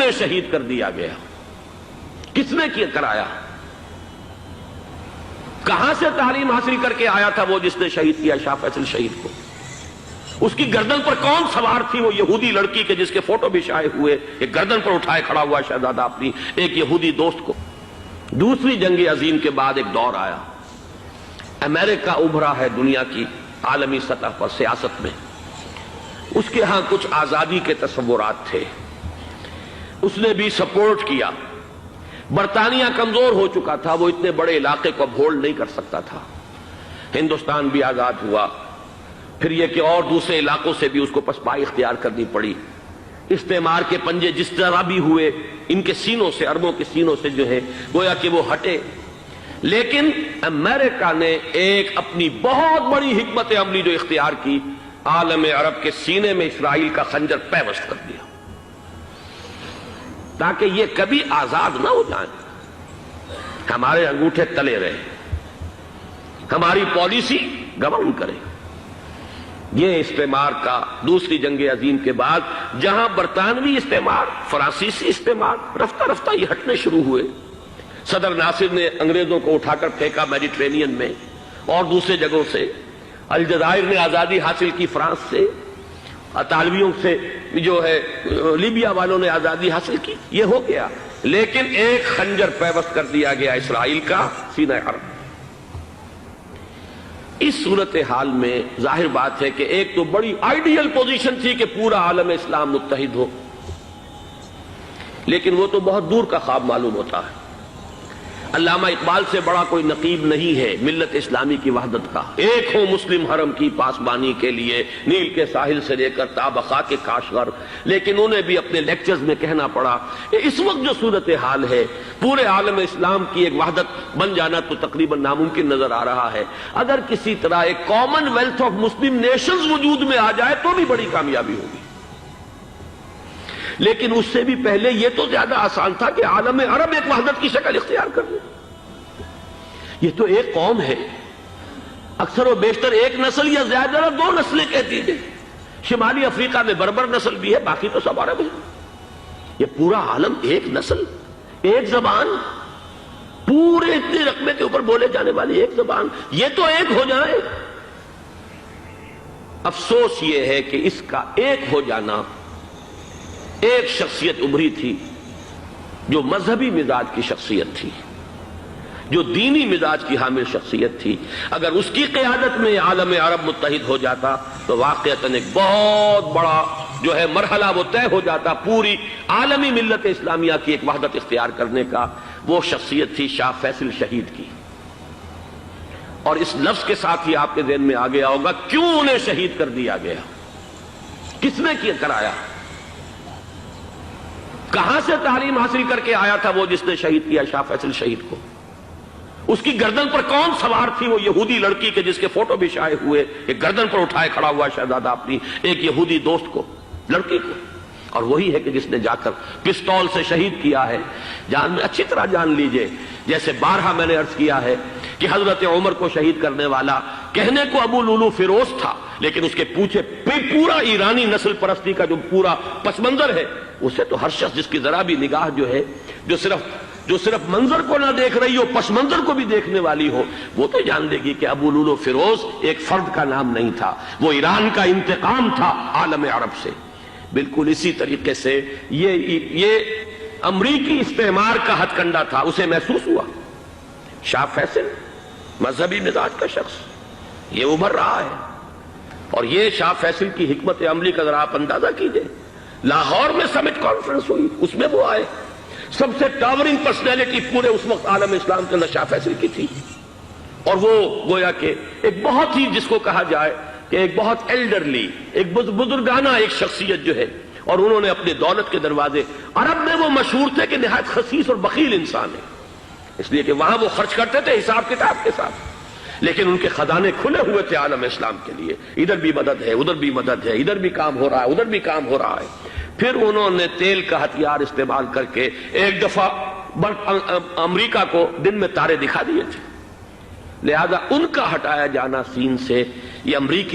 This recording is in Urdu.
انہیں شہید کر دیا گیا؟ کس نے کرایا؟ کہاں سے تعلیم حاصل کر کے آیا تھا وہ جس نے شہید کیا شاہ فیصل شہید کو؟ اس کی گردن پر کون سوار تھی؟ وہ یہودی لڑکی کے جس کے فوٹو بھی شائع ہوئے، ایک گردن پر اٹھائے کھڑا ہوا شہزادہ اپنی ایک یہودی دوست کو۔ دوسری جنگ عظیم کے بعد ایک دور آیا، امریکہ ابھرا ہے دنیا کی عالمی سطح پر سیاست میں، اس کے ہاں کچھ آزادی کے تصورات تھے، اس نے بھی سپورٹ کیا۔ برطانیہ کمزور ہو چکا تھا، وہ اتنے بڑے علاقے کو اب ہولڈ نہیں کر سکتا تھا۔ ہندوستان بھی آزاد ہوا، پھر یہ کہ اور دوسرے علاقوں سے بھی اس کو پسپائی اختیار کرنی پڑی۔ استعمار کے پنجے جس طرح بھی ہوئے، ان کے سینوں سے، عربوں کے سینوں سے جو ہے گویا کہ وہ ہٹے، لیکن امریکہ نے ایک اپنی بہت بڑی حکمت عملی جو اختیار کی، عالم عرب کے سینے میں اسرائیل کا خنجر پیوست کر دیا تاکہ یہ کبھی آزاد نہ ہو جائیں، ہمارے انگوٹھے تلے رہے، ہماری پالیسی گورن کرے۔ یہ استعمار کا دوسری جنگ عظیم کے بعد جہاں برطانوی استعمار، فرانسیسی استعمار رفتہ رفتہ یہ ہٹنے شروع ہوئے، صدر ناصر نے انگریزوں کو اٹھا کر پھینکا میڈیٹرینین میں اور دوسرے جگہوں سے، الجزائر نے آزادی حاصل کی فرانس سے، اطالویوں سے جو ہے لیبیا والوں نے آزادی حاصل کی، یہ ہو گیا، لیکن ایک خنجر پیوست کر دیا گیا اسرائیل کا سینہ عرب۔ اس صورتحال میں ظاہر بات ہے کہ ایک تو بڑی آئیڈیل پوزیشن تھی کہ پورا عالم اسلام متحد ہو، لیکن وہ تو بہت دور کا خواب معلوم ہوتا ہے۔ علامہ اقبال سے بڑا کوئی نقیب نہیں ہے ملت اسلامی کی وحدت کا، ایک ہو مسلم حرم کی پاسبانی کے لیے نیل کے ساحل سے لے کر تا بخاک کاشغر، لیکن انہیں بھی اپنے لیکچرز میں کہنا پڑا کہ اس وقت جو صورتحال ہے پورے عالم اسلام کی ایک وحدت بن جانا تو تقریباً ناممکن نظر آ رہا ہے۔ اگر کسی طرح ایک common wealth of Muslim nations وجود میں آ جائے تو بھی بڑی کامیابی ہوگی، لیکن اس سے بھی پہلے یہ تو زیادہ آسان تھا کہ عالم عرب ایک وحدت کی شکل اختیار کر لے۔ یہ تو ایک قوم ہے، اکثر و بیشتر ایک نسل یا زیادہ دو نسلیں کہہ دیجئے، شمالی افریقہ میں بربر نسل بھی ہے، باقی تو سب عرب ہے۔ یہ پورا عالم ایک نسل، ایک زبان، پورے اتنے رقبے کے اوپر بولے جانے والی ایک زبان، یہ تو ایک ہو جائے۔ افسوس یہ ہے کہ اس کا ایک ہو جانا، ایک شخصیت ابھری تھی جو مذہبی مزاج کی شخصیت تھی، جو دینی مزاج کی حامل شخصیت تھی، اگر اس کی قیادت میں عالم عرب متحد ہو جاتا تو واقعتاً ایک بہت بڑا جو ہے مرحلہ وہ طے ہو جاتا پوری عالمی ملت اسلامیہ کی ایک وحدت اختیار کرنے کا۔ وہ شخصیت تھی شاہ فیصل شہید کی، اور اس لفظ کے ساتھ ہی آپ کے ذہن میں آ گیا ہوگا کیوں انہیں شہید کر دیا گیا، کس نے کرایا؟ کہاں سے تعلیم حاصل کر کے آیا تھا وہ جس نے شہید کیا شاہ فیصل شہید کو؟ اس کی گردن پر کون سوار تھی؟ وہ یہودی لڑکی کے جس کے فوٹو بھی شائع ہوئے، ایک گردن پر اٹھائے کھڑا ہوا شہزادہ اپنی ایک یہودی دوست کو، لڑکی کو، اور وہی ہے کہ جس نے جا کر پستول سے شہید کیا ہے۔ جان میں اچھی طرح جان لیجئے، جیسے بارہا میں نے عرض کیا ہے کہ حضرت عمر کو شہید کرنے والا کہنے کو ابو لولو فیروز تھا، لیکن اس کے پیچھے پورا ایرانی نسل پرستی کا جو پورا پس منظر ہے، اسے تو ہر شخص جس کی ذرا بھی نگاہ جو ہے جو صرف منظر کو نہ دیکھ رہی ہو، پس منظر کو بھی دیکھنے والی ہو، وہ تو جان لے گی کہ ابو لولو فیروز ایک فرد کا نام نہیں تھا، وہ ایران کا انتقام تھا عالم عرب سے۔ بالکل اسی طریقے سے یہ امریکی استعمار کا ہتھ کنڈا تھا، اسے محسوس ہوا۔ شاہ فیصل مذہبی مزاج کا شخص یہ ابھر رہا ہے، اور یہ شاہ فیصل کی حکمت عملی کا ذرا آپ اندازہ کیجئے۔ لاہور میں سمٹ کانفرنس ہوئی، اس میں وہ آئے، سب سے ٹاورنگ پرسنالٹی پورے اس وقت عالم اسلام کے اندر شاہ فیصل کی تھی، اور وہ گویا کہ ایک بہت ہی جس کو کہا جائے کہ ایک بہت ایلڈرلی، ایک بزرگانہ ایک شخصیت جو ہے، اور انہوں نے اپنے دولت کے دروازے، عرب میں وہ مشہور تھے کہ نہایت خسیس اور بخیل انسان ہے، اس لیے کہ وہاں وہ خرچ کرتے تھے حساب کتاب کے ساتھ، لیکن ان کے خزانے کھلے ہوئے تھے عالم اسلام کے لیے، ادھر بھی مدد ہے، ادھر بھی مدد ہے، ادھر بھی کام ہو رہا ہے، ادھر بھی کام ہو رہا ہے۔ پھر انہوں نے تیل کا ہتھیار استعمال کر کے ایک دفعہ امریکہ کو دن میں تارے دکھا دیے تھے، لہذا ان کا ہٹایا جانا سین سے یہ امریکی